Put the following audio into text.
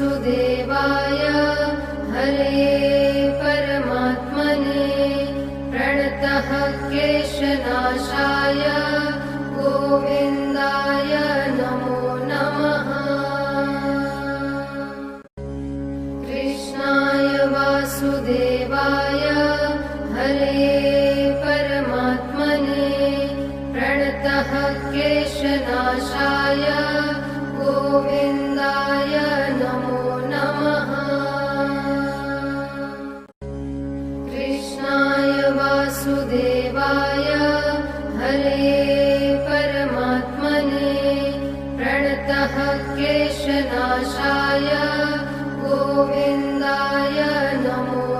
वासुदेवाय हरे परमात्मने प्रणतः क्लेशनाशाय गोविन्दाय नमो नमः। कृष्णाय वासुदेवाय हरे परमात्मने प्रणतः क्लेशनाशाय गोविन्दाय नमो नमः। कृष्णाय वासुदेवाय हरे परमात्मने प्रणतः क्लेशनाशाय गोविन्दाय नमो